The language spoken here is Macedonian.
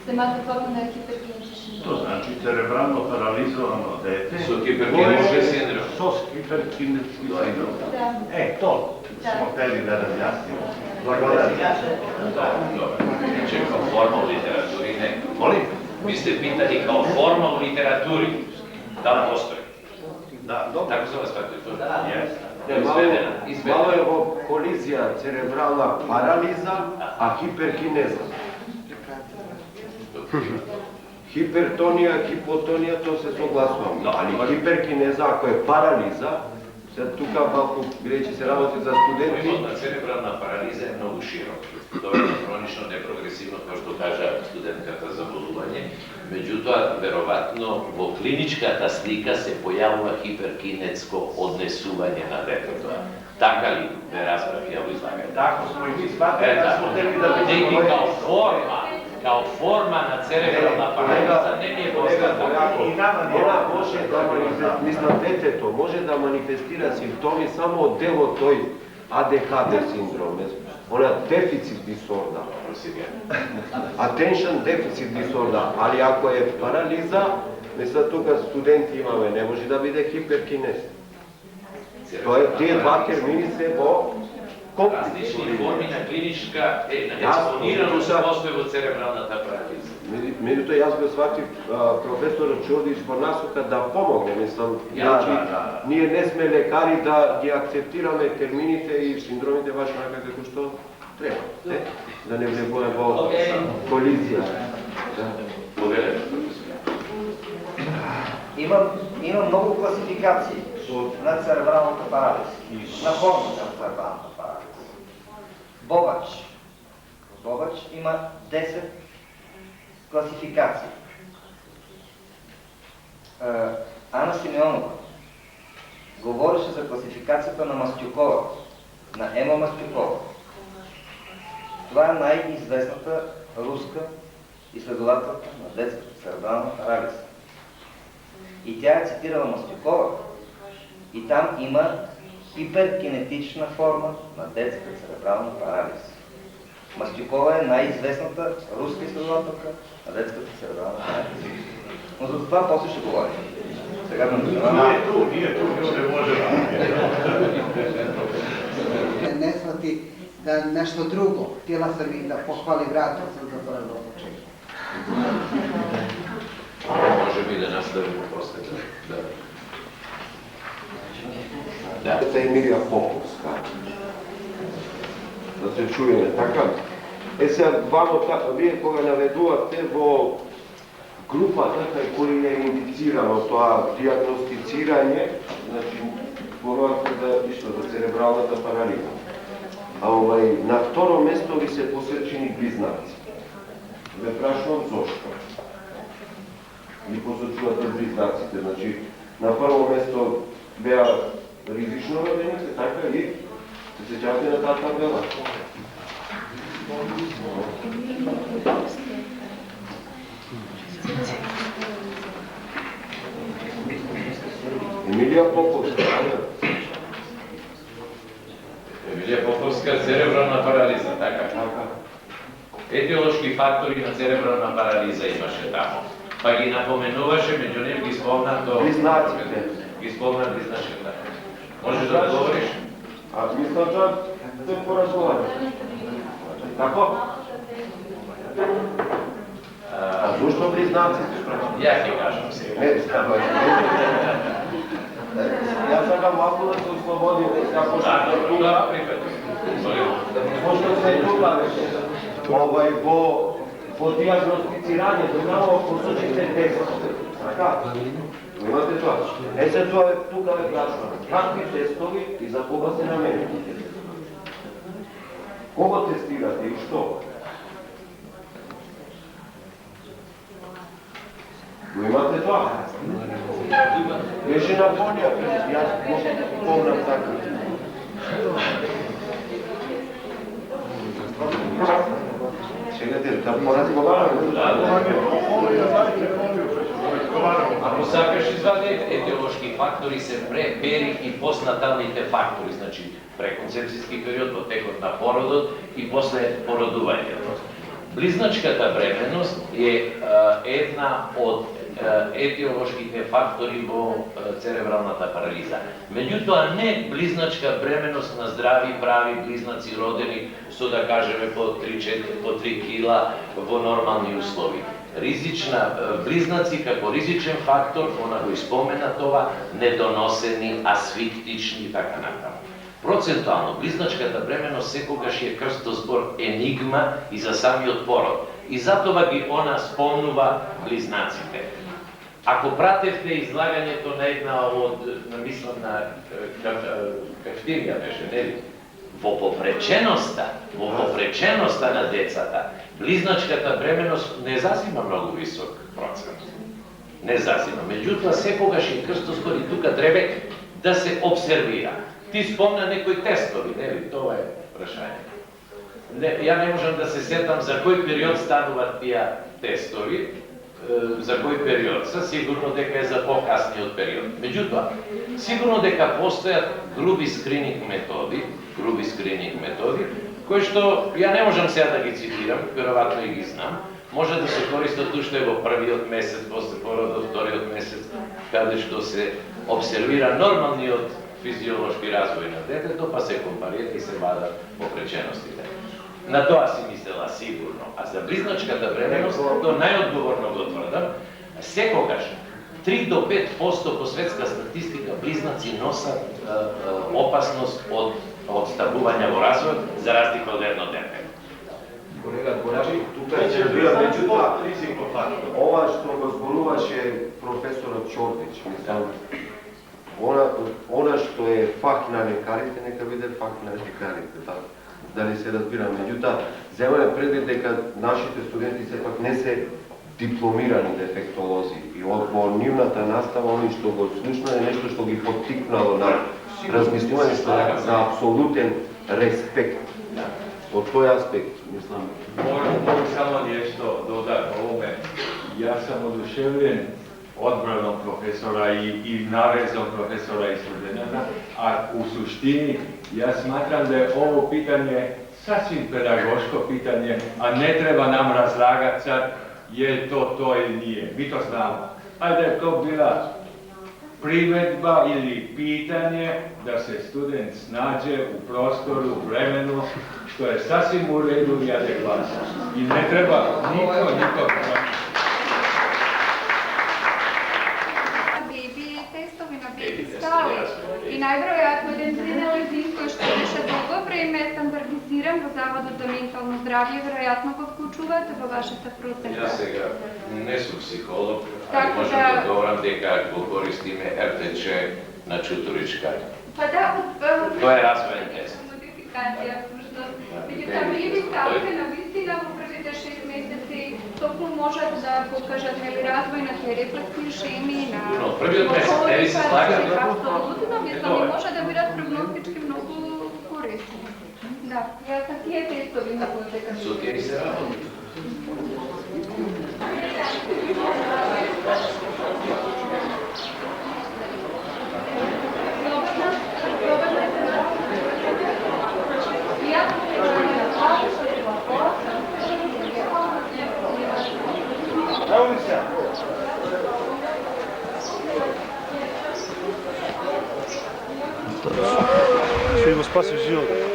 Самата форма на хиперкинетичен. To znači cerebralno paralizovano dete Со хиперкинетичен синдром. Со hiperkinetski sindrom. To smo hteli da razjasnimo. Znači, kao forma u literaturi ne. Molim? Vi ste pitali kao forma u literaturi. Da li postoji? Da, dobro. Tako sam vas shvatio, to je Malo je ovo kolizija, cerebralna paraliza, a hiperkineza. Hipertonija, hipotonija, to se soglasujemo. Ali hiperkineza, ako je paraliza, sad tu kao malo reći se ravoti za studenti. Cerebralna paraliza je mnogo široka. To je hronično neprogresivno, kao što kaže studentkata za boluvanje. Međutim, verovatno, vo klinička ta slika se pojavila hiperkinetsko odnesuvanje na detetu. Taka li je raspravljao izlaganje? Tako smo i mi shvatili da smo hteli da vidimo kao forma na cerebralna paraliza ne je poznata. Ona može da manifestira, deteto može da manifestira simptomi samo delo toj ADHD sindrome. Ona deficit disorda. Attention deficit disorda. Ali ako je paraliza, ne sad tu kad studenti imaju, ne može da vide hiperkinez. To je tije dva termini se po različni formina klinička, na eksponiranu se postoje od cerebralna ta paraliza. Međutim, ja sam shvatio profesora Čurdić Bornasuka da pomogne, mislim, znači, nije ne sme lekari da je akceptirane terminite i sindromite baš onaka kako što treba, da ne bude kolizija. Има много класификации на церебралната парализа, на формата на церебралната парализа. Бобач има 10 класификации. Ана Симеонова говореше за класификацията на Мастюкова, на Ема Мастюкова. Това е най-известната руска изследователка на детската церебрална парализа. И тя е цитирала Мастюкова. И там има хиперкинетична форма на детска церебрална парализа. Мастюкова е най-известната руска изследователка на детската церебрална парализа. Но за това после ще говорим. Сега да Nije tu, ne možemo. Ne shvati da nešto drugo. Htjela sam i da pohvalim rad, to sam zapravo početi. Može mi da nastavimo posle. To je Emilija Popovska. Da se čuje takav. Sad, vije koga naveduvate vo grupa takaj koji je indicirano to diagnosticiranje, znači porovate da je išlo za cerebralната парализа. На второ место ви се посречени близнаци. Ве прашувам зошто. Ни посочувате близнаците, значи на прво место беа ризично родените, така ли? Се сеќавате на таа табела? Емилија Поповска. Емилија Поповска, церебрална парализа, така? Етиолошки фактори на церебрална парализа имаше тамо. Па ги напоменуваше, меѓу ним ги спомна то... Близнаците. Ги спомна близнаците. Можеш да говориш? Аз мислам да те поразговараш. Како? А зашто близнаците? Ја ќе кажам сега. Јас сакам малку да се ослободим, како што тука припати. Пошто се тука во диагностицирањето намо посочите тестове. Така? Имате тоа? Се тоа тука е прашано. Какви тестови и за кога се наменени? Кого тестирате и што? Го имате тоа? Беше на понија, јас помнам така. Сега да поразговараме. Ако сакаш извади етиолошки фактори се пре, пери и постнаталните фактори, значи преконцепцијски период во текот на породот и после породувањето. Близначката бременост е една од етиолошките фактори во церебралната парализа. Меѓутоа не близначка бременост на здрави, прави близнаци родени со, да кажеме, по 3 кила во нормални услови. Ризична близнаци како ризичен фактор, она го испомена това, недоносени, асфиктични и така натаму. Процентуално, близначката бременост секогаш е крстозбор енигма и за самиот пород. И затоа ги она спомнува близнаците. Ако пратевте излагањето на една од, мислам на Кафтирија беше, нели? Во попреченоста на децата, близначката бременост не зазима многу висок процент. Не зазима. Меѓутоа, секогаш е крстозбор и тука треба да се обсервира. Ти спомна некои тестови, нели? Тоа е прашање. Ја не можам да се сетам за кој период стануваат тие тестови, за кој период, сигурно дека е за покасниот период. Меѓутоа, сигурно дека постојат груби скрининг методи, кои што ја не можам сега да ги цитирам, веројатно и ги знам, може да се користат уште во првиот месец, после породот, вториот месец, каде што се обсервира нормалниот физиолошки развој на детето, па се компарираат и се вадат попреченостите. На тоа си мислела сигурно. А за близначката бременост, то најодговорно го тврдам, секогаш 3 до 5% по светска статистика близнаци носат опасност од отстапување во развој за разлика од едно дете. Колега Горачи, тука ќе бија меѓутоа ова што го зборуваше професорот Чордич, мислам, она што е фак на лекарите, нека биде фак на лекарите, дали се разбира. Меѓутоа, земаме предвид дека нашите студенти сепак не се дипломирани дефектолози и во нивната настава, они што го слушнале, нешто што ги поттикнало на размислување за апсолутен респект. Од тој аспект, мислам. Mogu samo nešto dodati ovome. Ja sam oduševljen odbranom profesora i navezom profesora i studenta, a u suštini ja smatram da je ovo pitanje sasvim pedagoško pitanje, a ne treba nam razlagati sad je to ili nije. Mi to znamo. Ali da je to bila primedba ili pitanje da se student snađe u prostoru, u vremenu, što je sasvim u redu i adekvatno. I ne treba niko И најверојатно еден тренеризм кој што беше долго време стандардизиран во Заводот за ментално здравје, веројатно го вклучувате во вашата процедура. Јас сега не сум психолог, али можам да говорам дека го користиме РТЧ на чутуричка. Па да, тоа е развоен тест. Модификација, всушност. Меѓутоа, ви ставите на вистина во првите 6 месеци токму можат да покажат развој на тие рефлексни шеми, на... Но првиот месец, не ви се слага? Апсолутно, мислам, и може да бидат прогностички многу корисни. Да, јас на тие тестови на кои се кажу. Со тие се работи. Ще го спаси живота.